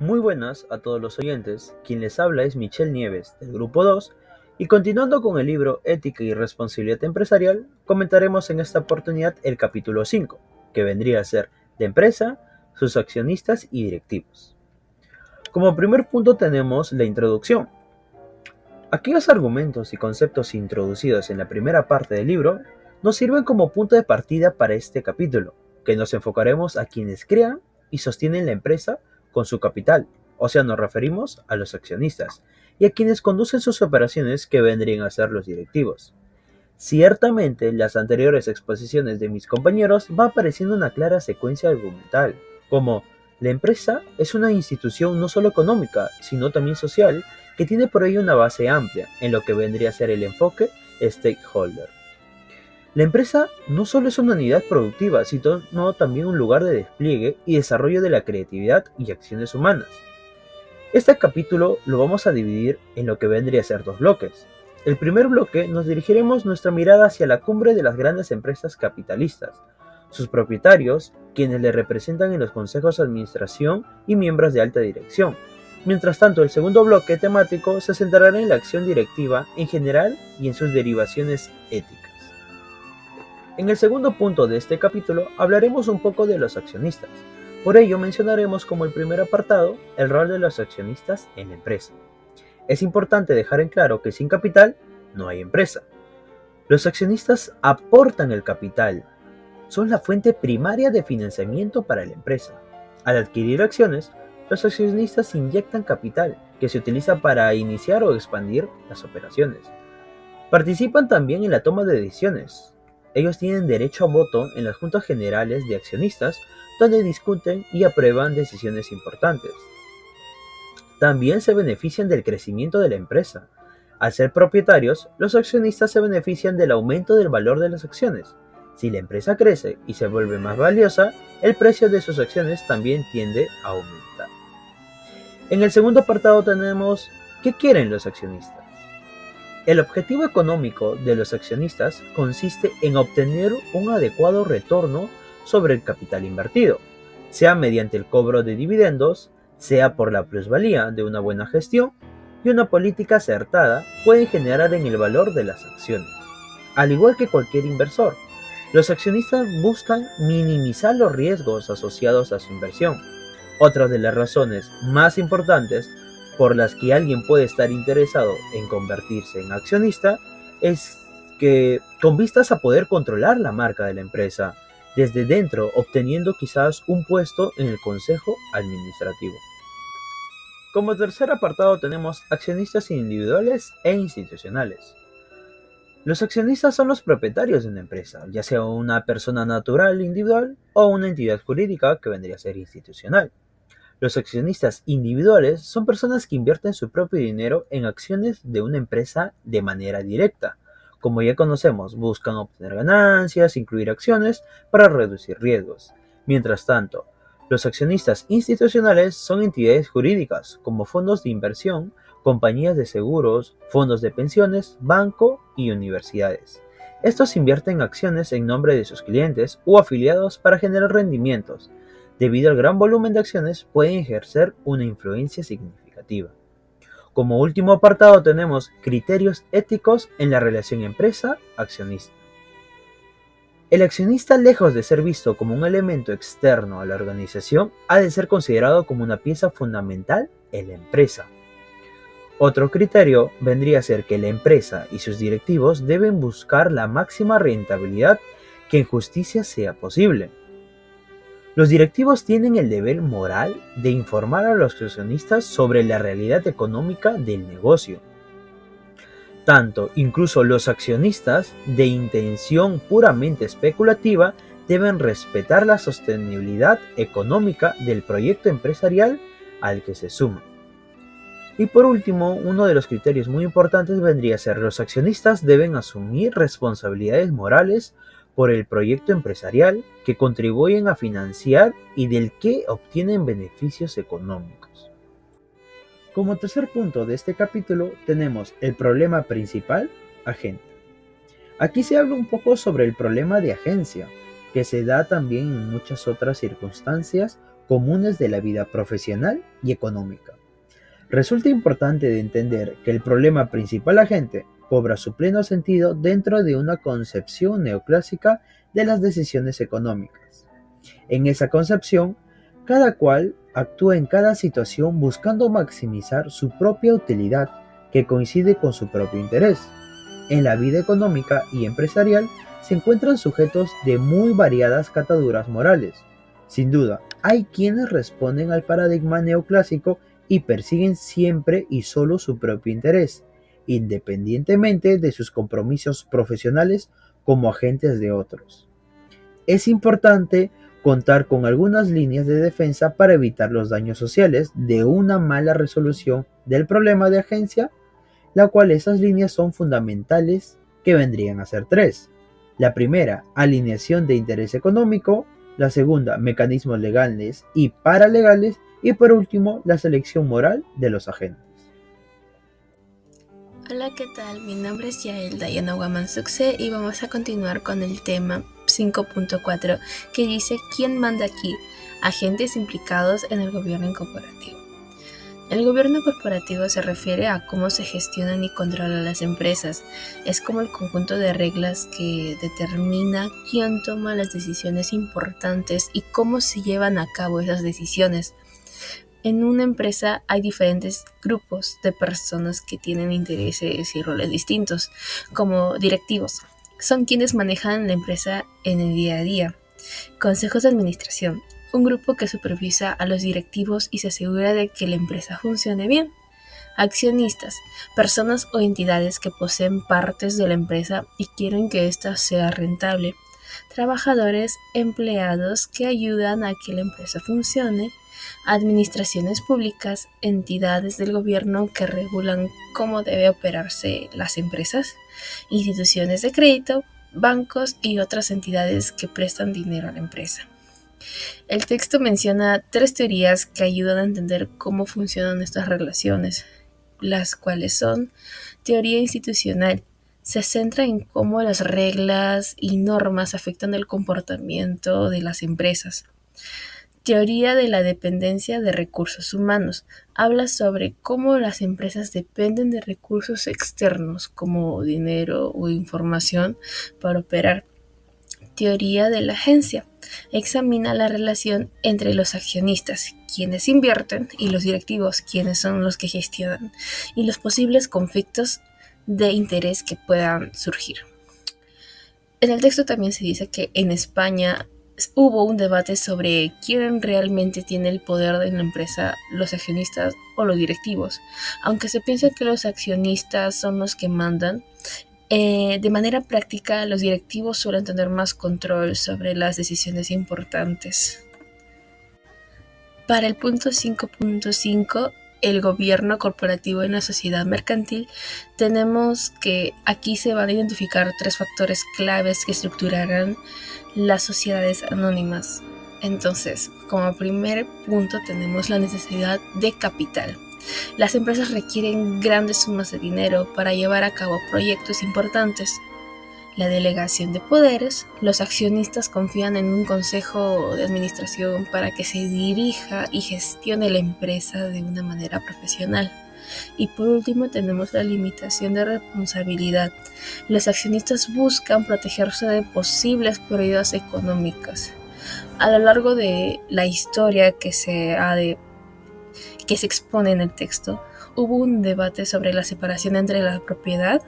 Muy buenas a todos los oyentes, quien les habla es Michelle Nieves del Grupo 2 y continuando con el libro Ética y Responsabilidad Empresarial, comentaremos en esta oportunidad el capítulo 5, que vendría a ser la empresa, sus accionistas y directivos. Como primer punto tenemos la introducción. Aquellos argumentos y conceptos introducidos en la primera parte del libro nos sirven como punto de partida para este capítulo, que nos enfocaremos a quienes crean y sostienen la empresa con su capital, o sea, nos referimos a los accionistas, y a quienes conducen sus operaciones que vendrían a ser los directivos. Ciertamente, en las anteriores exposiciones de mis compañeros va apareciendo una clara secuencia argumental, como la empresa es una institución no solo económica, sino también social, que tiene por ello una base amplia en lo que vendría a ser el enfoque stakeholder. La empresa no solo es una unidad productiva, sino también un lugar de despliegue y desarrollo de la creatividad y acciones humanas. Este capítulo lo vamos a dividir en lo que vendría a ser dos bloques. El primer bloque nos dirigiremos nuestra mirada hacia la cumbre de las grandes empresas capitalistas, sus propietarios, quienes le representan en los consejos de administración y miembros de alta dirección. Mientras tanto, el segundo bloque temático se centrará en la acción directiva en general y en sus derivaciones éticas. En el segundo punto de este capítulo hablaremos un poco de los accionistas. Por ello mencionaremos como el primer apartado el rol de los accionistas en la empresa. Es importante dejar en claro que sin capital no hay empresa. Los accionistas aportan el capital, son la fuente primaria de financiamiento para la empresa. Al adquirir acciones, los accionistas inyectan capital que se utiliza para iniciar o expandir las operaciones. Participan también en la toma de decisiones. Ellos tienen derecho a voto en las juntas generales de accionistas, donde discuten y aprueban decisiones importantes. También se benefician del crecimiento de la empresa. Al ser propietarios, los accionistas se benefician del aumento del valor de las acciones. Si la empresa crece y se vuelve más valiosa, el precio de sus acciones también tiende a aumentar. En el segundo apartado tenemos ¿qué quieren los accionistas? El objetivo económico de los accionistas consiste en obtener un adecuado retorno sobre el capital invertido, sea mediante el cobro de dividendos, sea por la plusvalía de una buena gestión y una política acertada pueden generar en el valor de las acciones. Al igual que cualquier inversor, los accionistas buscan minimizar los riesgos asociados a su inversión. Otra de las razones más importantes por las que alguien puede estar interesado en convertirse en accionista es que con vistas a poder controlar la marca de la empresa desde dentro, obteniendo quizás un puesto en el consejo administrativo. Como tercer apartado tenemos accionistas individuales e institucionales. Los accionistas son los propietarios de una empresa, ya sea una persona natural individual o una entidad jurídica que vendría a ser institucional. Los accionistas individuales son personas que invierten su propio dinero en acciones de una empresa de manera directa. Como ya conocemos, buscan obtener ganancias, incluir acciones para reducir riesgos. Mientras tanto, los accionistas institucionales son entidades jurídicas, como fondos de inversión, compañías de seguros, fondos de pensiones, banco y universidades. Estos invierten acciones en nombre de sus clientes o afiliados para generar rendimientos. Debido al gran volumen de acciones, pueden ejercer una influencia significativa. Como último apartado tenemos criterios éticos en la relación empresa-accionista. El accionista, lejos de ser visto como un elemento externo a la organización, ha de ser considerado como una pieza fundamental en la empresa. Otro criterio vendría a ser que la empresa y sus directivos deben buscar la máxima rentabilidad que en justicia sea posible. Los directivos tienen el deber moral de informar a los accionistas sobre la realidad económica del negocio. Tanto, incluso los accionistas de intención puramente especulativa deben respetar la sostenibilidad económica del proyecto empresarial al que se suman. Y por último, uno de los criterios muy importantes vendría a ser los accionistas deben asumir responsabilidades morales por el proyecto empresarial que contribuyen a financiar y del que obtienen beneficios económicos. Como tercer punto de este capítulo tenemos el problema principal, agente. Aquí se habla un poco sobre el problema de agencia, que se da también en muchas otras circunstancias comunes de la vida profesional y económica. Resulta importante de entender que el problema principal agente cobra su pleno sentido dentro de una concepción neoclásica de las decisiones económicas. En esa concepción, cada cual actúa en cada situación buscando maximizar su propia utilidad, que coincide con su propio interés. En la vida económica y empresarial se encuentran sujetos de muy variadas cataduras morales. Sin duda, hay quienes responden al paradigma neoclásico y persiguen siempre y solo su propio interés, independientemente de sus compromisos profesionales como agentes de otros. Es importante contar con algunas líneas de defensa para evitar los daños sociales de una mala resolución del problema de agencia, la cual esas líneas son fundamentales, que vendrían a ser tres. La primera, alineación de interés económico; la segunda, mecanismos legales y paralegales; y por último, la selección moral de los agentes. Hola, ¿qué tal? Mi nombre es Yael Dayana Guamanzuxe y vamos a continuar con el tema 5.4, que dice ¿quién manda aquí? Agentes implicados en el gobierno corporativo. El gobierno corporativo se refiere a cómo se gestionan y controlan las empresas. Es como el conjunto de reglas que determina quién toma las decisiones importantes y cómo se llevan a cabo esas decisiones. En una empresa hay diferentes grupos de personas que tienen intereses y roles distintos, como directivos. Son quienes manejan la empresa en el día a día. Consejos de administración, un grupo que supervisa a los directivos y se asegura de que la empresa funcione bien. Accionistas, personas o entidades que poseen partes de la empresa y quieren que ésta sea rentable. Trabajadores, empleados que ayudan a que la empresa funcione. Administraciones públicas, entidades del gobierno que regulan cómo debe operarse las empresas. Instituciones de crédito, bancos y otras entidades que prestan dinero a la empresa. El texto menciona 3 teorías que ayudan a entender cómo funcionan estas relaciones, las cuales son: teoría institucional. Se centra en cómo las reglas y normas afectan el comportamiento de las empresas. Teoría de la dependencia de recursos humanos. Habla sobre cómo las empresas dependen de recursos externos como dinero o información para operar. Teoría de la agencia. Examina la relación entre los accionistas, quienes invierten, y los directivos, quienes son los que gestionan, y los posibles conflictos de interés que puedan surgir. En el texto también se dice que en España hubo un debate sobre quién realmente tiene el poder de la empresa, los accionistas o los directivos. Aunque se piensa que los accionistas son los que mandan, de manera práctica los directivos suelen tener más control sobre las decisiones importantes. Para el punto 5.5, el gobierno corporativo en la sociedad mercantil, tenemos que aquí se van a identificar 3 factores claves que estructurarán las sociedades anónimas. Entonces, como primer punto tenemos la necesidad de capital. Las empresas requieren grandes sumas de dinero para llevar a cabo proyectos importantes. La delegación de poderes. Los accionistas confían en un consejo de administración para que se dirija y gestione la empresa de una manera profesional. Y por último tenemos la limitación de responsabilidad. Los accionistas buscan protegerse de posibles pérdidas económicas. A lo largo de la historia que se expone en el texto, hubo un debate sobre la separación entre la propiedad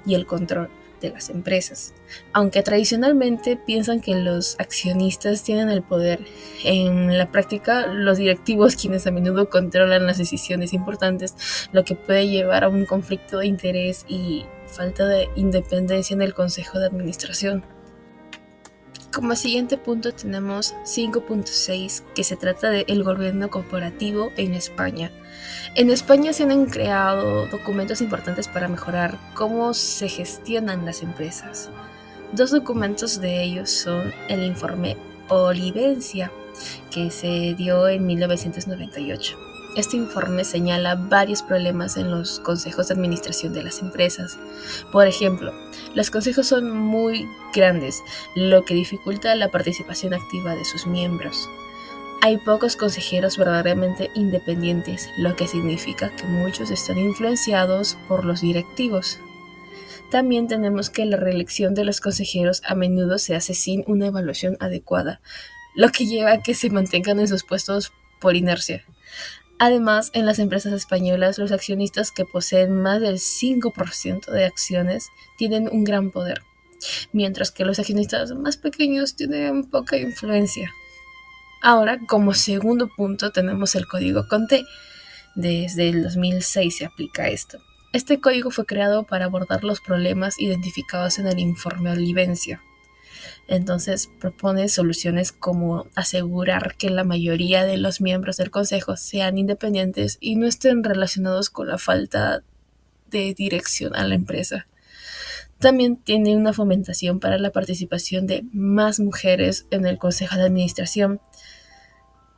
y el control de las empresas. Aunque tradicionalmente piensan que los accionistas tienen el poder, en la práctica los directivos quienes a menudo controlan las decisiones importantes, lo que puede llevar a un conflicto de interés y falta de independencia en el consejo de administración. Como siguiente punto tenemos 5.6, que se trata del gobierno corporativo en España. En España se han creado documentos importantes para mejorar cómo se gestionan las empresas. 2 documentos de ellos son el informe Olivencia, que se dio en 1998. Este informe señala varios problemas en los consejos de administración de las empresas. Por ejemplo, los consejos son muy grandes, lo que dificulta la participación activa de sus miembros. Hay pocos consejeros verdaderamente independientes, lo que significa que muchos están influenciados por los directivos. También tenemos que la reelección de los consejeros a menudo se hace sin una evaluación adecuada, lo que lleva a que se mantengan en sus puestos por inercia. Además, en las empresas españolas, los accionistas que poseen más del 5% de acciones tienen un gran poder, mientras que los accionistas más pequeños tienen poca influencia. Ahora, como segundo punto, tenemos el código Conté. Desde el 2006 se aplica esto. Este código fue creado para abordar los problemas identificados en el informe Olivencia. Entonces propone soluciones como asegurar que la mayoría de los miembros del consejo sean independientes y no estén relacionados con la falta de dirección a la empresa. También tiene una fomentación para la participación de más mujeres en el consejo de administración.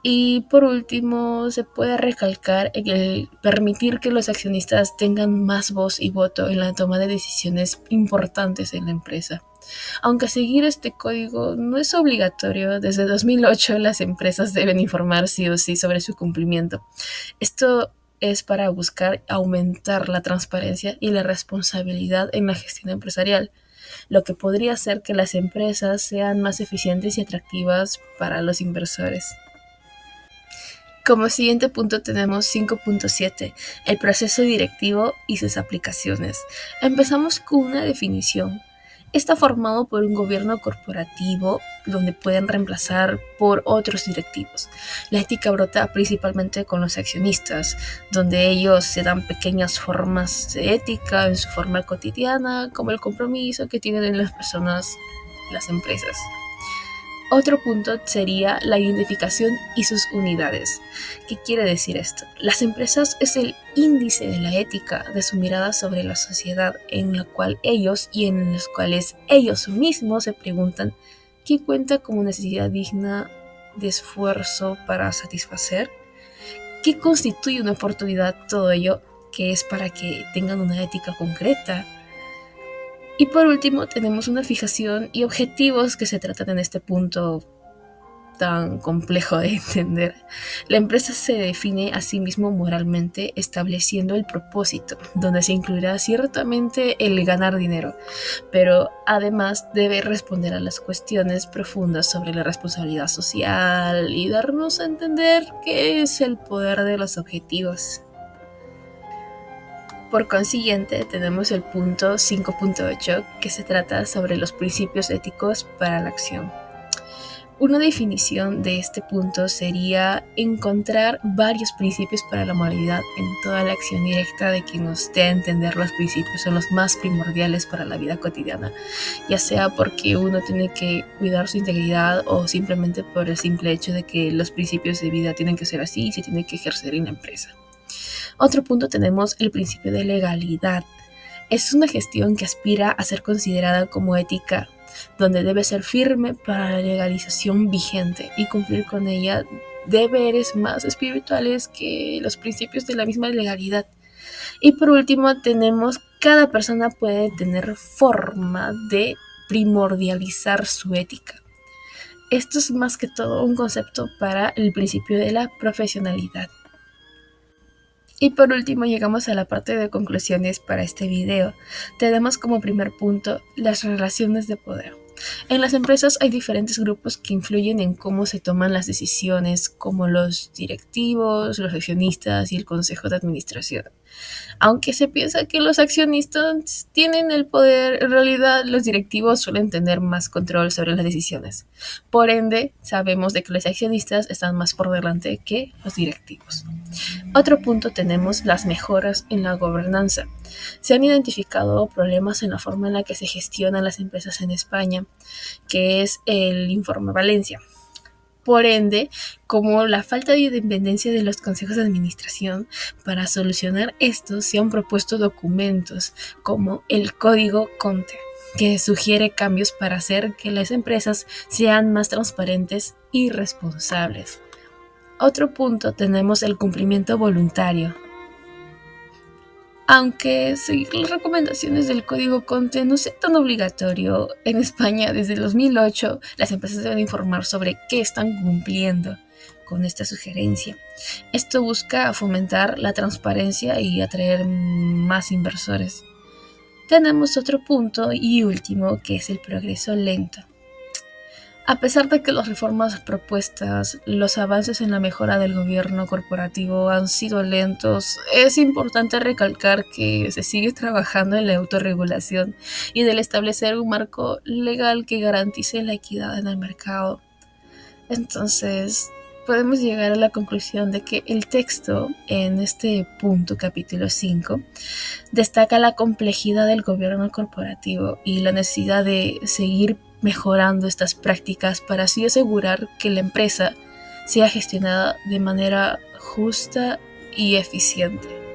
Y por último, se puede recalcar el permitir que los accionistas tengan más voz y voto en la toma de decisiones importantes en la empresa. Aunque seguir este código no es obligatorio, desde 2008 las empresas deben informar sí o sí sobre su cumplimiento. Esto es para buscar aumentar la transparencia y la responsabilidad en la gestión empresarial, lo que podría hacer que las empresas sean más eficientes y atractivas para los inversores. Como siguiente punto tenemos 5.7, el proceso directivo y sus aplicaciones. Empezamos con una definición. Está formado por un gobierno corporativo donde pueden reemplazar por otros directivos. La ética brota principalmente con los accionistas, donde ellos se dan pequeñas formas de ética en su forma cotidiana, como el compromiso que tienen en las personas, las empresas. Otro punto sería la identificación y sus unidades. ¿Qué quiere decir esto? Las empresas es el índice de la ética, de su mirada sobre la sociedad, en la cual ellos y en los cuales ellos mismos se preguntan qué cuenta como necesidad digna de esfuerzo para satisfacer, qué constituye una oportunidad, todo ello que es para que tengan una ética concreta. Y por último, tenemos una fijación y objetivos que se tratan en este punto tan complejo de entender. La empresa se define a sí mismo moralmente estableciendo el propósito, donde se incluirá ciertamente el ganar dinero, pero además debe responder a las cuestiones profundas sobre la responsabilidad social y darnos a entender qué es el poder de los objetivos. Por consiguiente, tenemos el punto 5.8 que se trata sobre los principios éticos para la acción. Una definición de este punto sería encontrar varios principios para la moralidad en toda la acción directa de quien nos dé a entender los principios son los más primordiales para la vida cotidiana, ya sea porque uno tiene que cuidar su integridad o simplemente por el simple hecho de que los principios de vida tienen que ser así y se tienen que ejercer en la empresa. Otro punto tenemos el principio de legalidad. Es una gestión que aspira a ser considerada como ética, donde debe ser firme para la legalización vigente y cumplir con ella deberes más espirituales que los principios de la misma legalidad. Y por último tenemos cada persona puede tener forma de primordializar su ética. Esto es más que todo un concepto para el principio de la profesionalidad. Y por último llegamos a la parte de conclusiones para este video. Tenemos como primer punto las relaciones de poder. En las empresas hay diferentes grupos que influyen en cómo se toman las decisiones, como los directivos, los accionistas y el consejo de administración. Aunque se piensa que los accionistas tienen el poder, en realidad los directivos suelen tener más control sobre las decisiones. Por ende, sabemos de que los accionistas están más por delante que los directivos. Otro punto tenemos las mejoras en la gobernanza. Se han identificado problemas en la forma en la que se gestionan las empresas en España, que es el informe Valencia. Por ende, como la falta de independencia de los consejos de administración, para solucionar esto se han propuesto documentos como el Código Conté, que sugiere cambios para hacer que las empresas sean más transparentes y responsables. Otro punto tenemos el cumplimiento voluntario. Aunque seguir las recomendaciones del Código Conté no sea tan obligatorio, en España desde el 2008 las empresas deben informar sobre qué están cumpliendo. con esta sugerencia. Esto busca fomentar la transparencia y atraer más inversores. Tenemos otro punto y último, que es el progreso lento. A pesar de que las reformas propuestas, los avances en la mejora del gobierno corporativo han sido lentos, es importante recalcar que se sigue trabajando en la autorregulación y del establecer un marco legal que garantice la equidad en el mercado. Entonces, podemos llegar a la conclusión de que el texto, en este punto, capítulo 5, destaca la complejidad del gobierno corporativo y la necesidad de seguir mejorando estas prácticas para así asegurar que la empresa sea gestionada de manera justa y eficiente.